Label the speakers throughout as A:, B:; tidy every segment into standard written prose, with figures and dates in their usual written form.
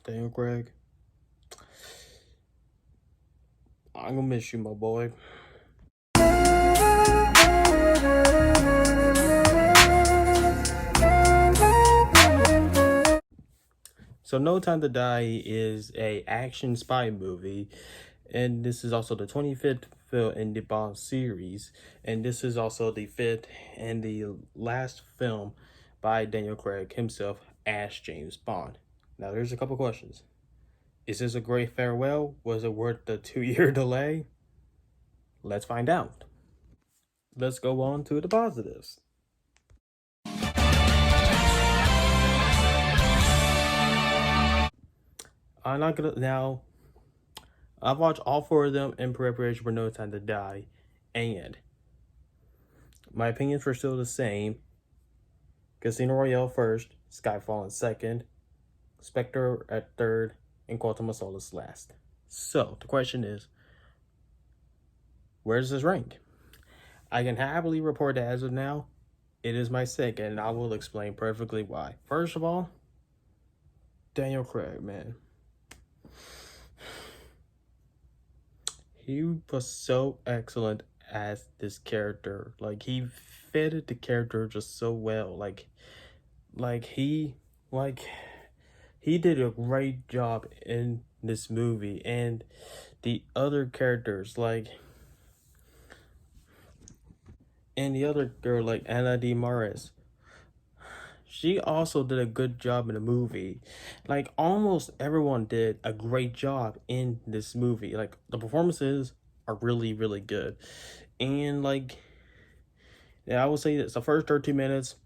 A: Daniel Craig, I'm gonna miss you, my boy. So No Time to Die is a action spy movie, and this is also the 25th film in the Bond series, and this is also the fifth and the last film by Daniel Craig himself as James Bond. Now there's a couple questions. Is this a great farewell? Was it worth the 2-year delay? Let's find out. Let's go on to the positives. I'm not gonna now. I've watched all four of them in preparation for No Time to Die, and my opinions were still the same. Casino Royale first, Skyfall in second, Spectre at third, and Quantum of Solace last. So the question is, where does this rank? I can happily report that as of now, it is my second, and I will explain perfectly why. First of all, Daniel Craig, man. He was so excellent as this character. Like, he fitted the character just so well. He did a great job in this movie, and the other characters and the other girl like Anna de Maris, she also did a good job in the movie. Like, almost everyone did a great job in this movie. Like, the performances are really, really good. And yeah, I would say that the first 13 minutes,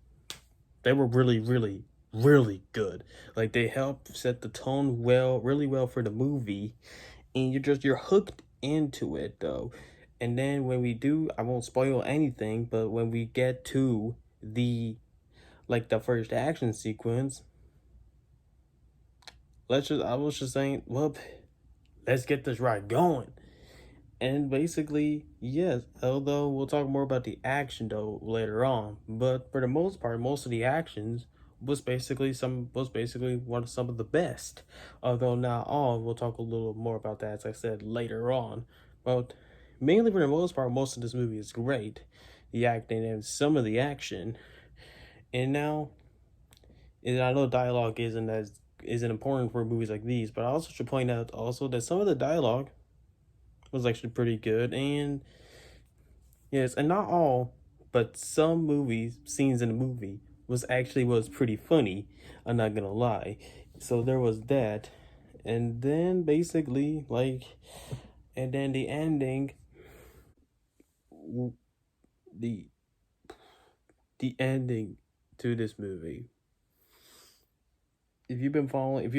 A: they were really, really, really good. Like, they helped set the tone really well for the movie. And you're hooked into it though. And then when we do, I won't spoil anything, but when we get to the first action sequence, I was just saying, well, let's get this right going. And basically, yes, although we'll talk more about the action though later on, but for the most part, most of the actions was basically some of the best. Although not all, we'll talk a little more about that, as I said, later on. But mainly for the most part, most of this movie is great. The acting and some of the action. And now, and I know dialogue isn't important for movies like these, but I also should point out also that some of the dialogue was actually pretty good. And yes, and not all, but some scenes in the movie was pretty funny. I'm not gonna lie. So there was that. And then basically, and then the ending, the the ending to this movie. If you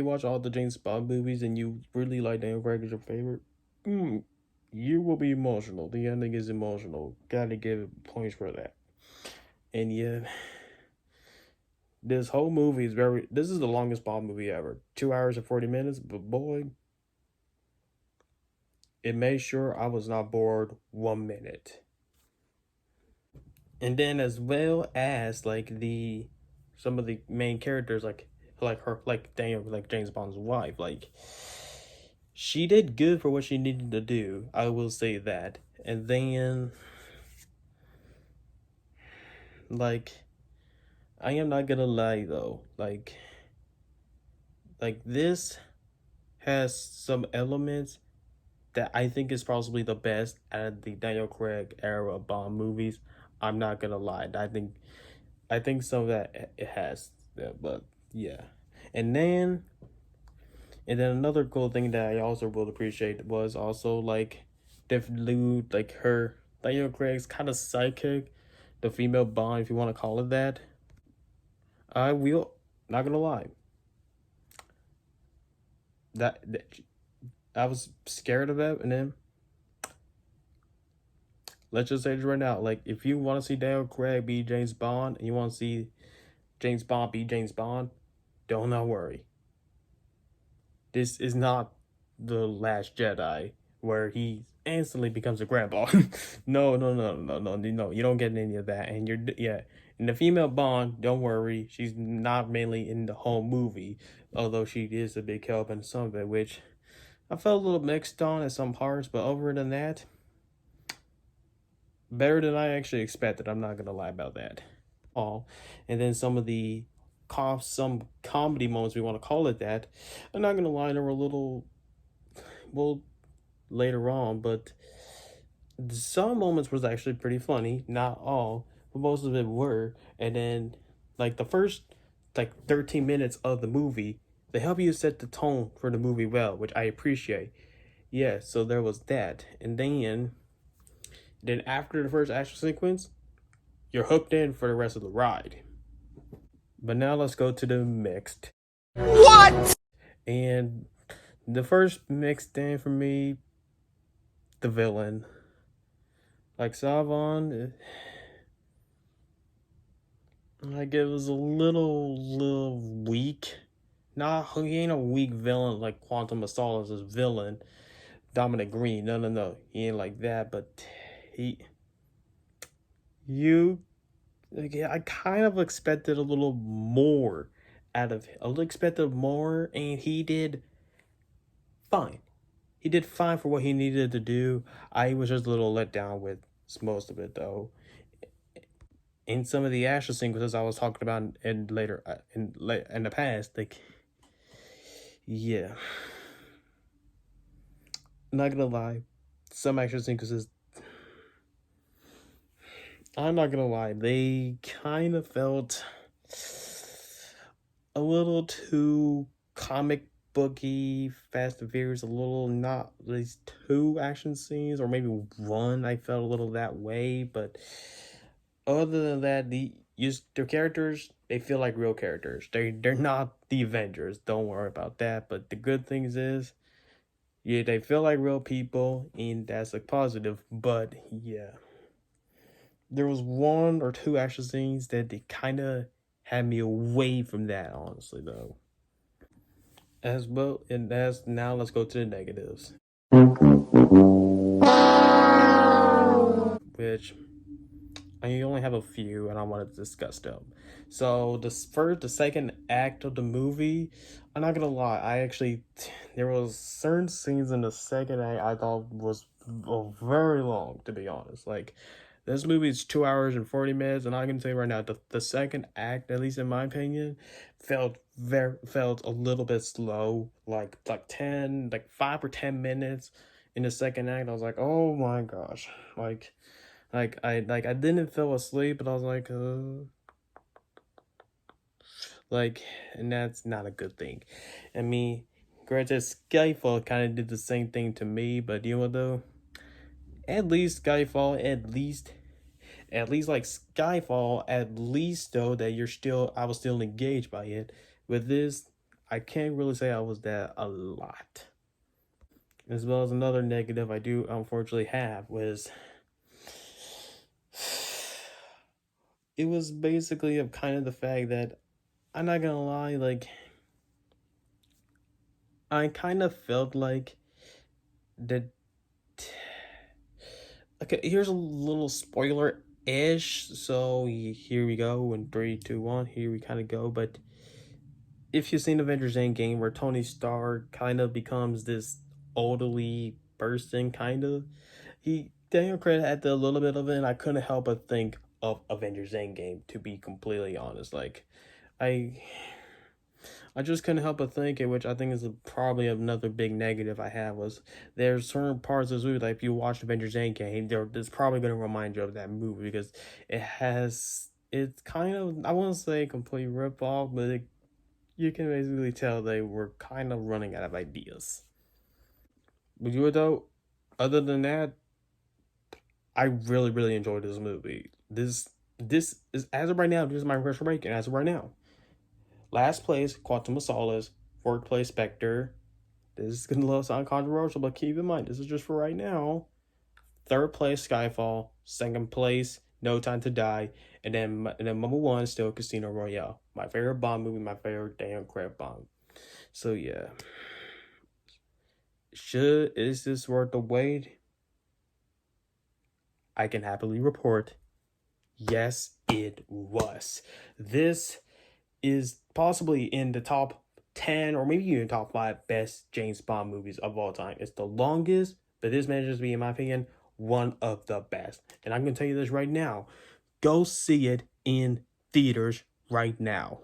A: watch all the James Bond movies and you really like Daniel Craig as your favorite, you will be emotional. The ending is emotional. Gotta give points for that. And yeah, this whole movie this is the longest Bond movie ever. 2 hours and 40 minutes, but boy, it made sure I was not bored 1 minute. And then as well as some of the main characters, like James Bond's wife, she did good for what she needed to do. I will say that. And then I am not gonna lie though, this has some elements that I think is possibly the best out of the Daniel Craig era of Bond movies. I'm not gonna lie. I think some of that it has, but yeah. And then another cool thing that I also will appreciate was also her Daniel Craig's kind of sidekick, the female Bond, if you want to call it that. Not gonna lie, that I was scared of that. And then let's just say this right now, if you want to see Daniel Craig be James Bond and you want to see James Bond be James Bond, don't not worry. This is not The Last Jedi where he instantly becomes a grandpa. No. You don't get any of that. And And the female Bond, don't worry, she's not mainly in the whole movie, although she is a big help in some of it, which I felt a little mixed on at some parts, but over than that, better than I actually expected. I'm not gonna lie about that. All, and then some of the some comedy moments, we want to call it that. I'm not gonna lie, they were a little, well, later on, but some moments was actually pretty funny. Not all, but most of it were. And then, like the first, like 13 minutes of the movie, they help you set the tone for the movie well, which I appreciate. Yeah, so there was that, and then after the first action sequence, you're hooked in for the rest of the ride. But now let's go to the mixed. What? And the first mixed in for me, the villain. Like Savon, like it was a little weak. Nah, he ain't a weak villain like Quantum of Solace's villain, Dominic Green. No. He ain't like that, but he you like, I kind of expected a little more out of him. I expected more, and he did fine. He did fine for what he needed to do. I was just a little let down with most of it though. In some of the action sequences I was talking about in later in the past, like yeah, not gonna lie, some action sequences, I'm not gonna lie, they kind of felt a little too comic booky, Fast and Furious, a little, not these two action scenes, or maybe one. I felt a little that way, but other than that, the characters, they feel like real characters. They're not the Avengers. Don't worry about that. But the good things is, yeah, they feel like real people, and that's a positive. But yeah, there was one or two action scenes that they kind of had me away from that. Honestly, though. As well, and as now, let's go to the negatives, which I only have a few, and I want to discuss them. So the second act of the movie, I'm not gonna lie. I actually, there was certain scenes in the second act I thought was very long. To be honest, like this movie is 2 hours and 40 minutes, and I can tell you right now, the second act, at least in my opinion, felt a little bit slow. Like 5 or 10 minutes in the second act, I was like, oh my gosh, I didn't fall asleep, but I was like, and that's not a good thing. I mean, granted, Skyfall kind of did the same thing to me, but you know what though? At least Skyfall, at least like Skyfall, at least though that I was still engaged by it. With this, I can't really say I was that a lot. As well as another negative I do unfortunately have was it was basically of kind of the fact that I'm not gonna lie, like I kind of felt like that. Okay, here's a little spoiler ish. So here we go in 3, 2, 1. Here we kind of go. But if you've seen Avengers Endgame, where Tony Stark kind of becomes this elderly person, kind of, Daniel Craig had a little bit of it, and I couldn't help but think of Avengers Endgame. To be completely honest, like I I just couldn't help but think it, which I think is probably another big negative I have, was there's certain parts of this movie, like if you watch Avengers Endgame, it's probably going to remind you of that movie because it's kind of, I won't say complete rip off, but you can basically tell they were kind of running out of ideas. But you though, other than that, I really enjoyed this movie. This is, as of right now, this is my first ranking as of right now. Last place, Quantum of Solace. Fourth place, Spectre. This is gonna sound controversial, but keep in mind, this is just for right now. Third place, Skyfall. Second place, No Time to Die. And then number one, still Casino Royale. My favorite Bond movie, my favorite damn crap Bond. So yeah. Is this worth the wait? I can happily report, yes, it was. This is possibly in the top 10 or maybe even top 5 best James Bond movies of all time. It's the longest, but this manages to be, in my opinion, one of the best. And I'm going to tell you this right now. Go see it in theaters right now.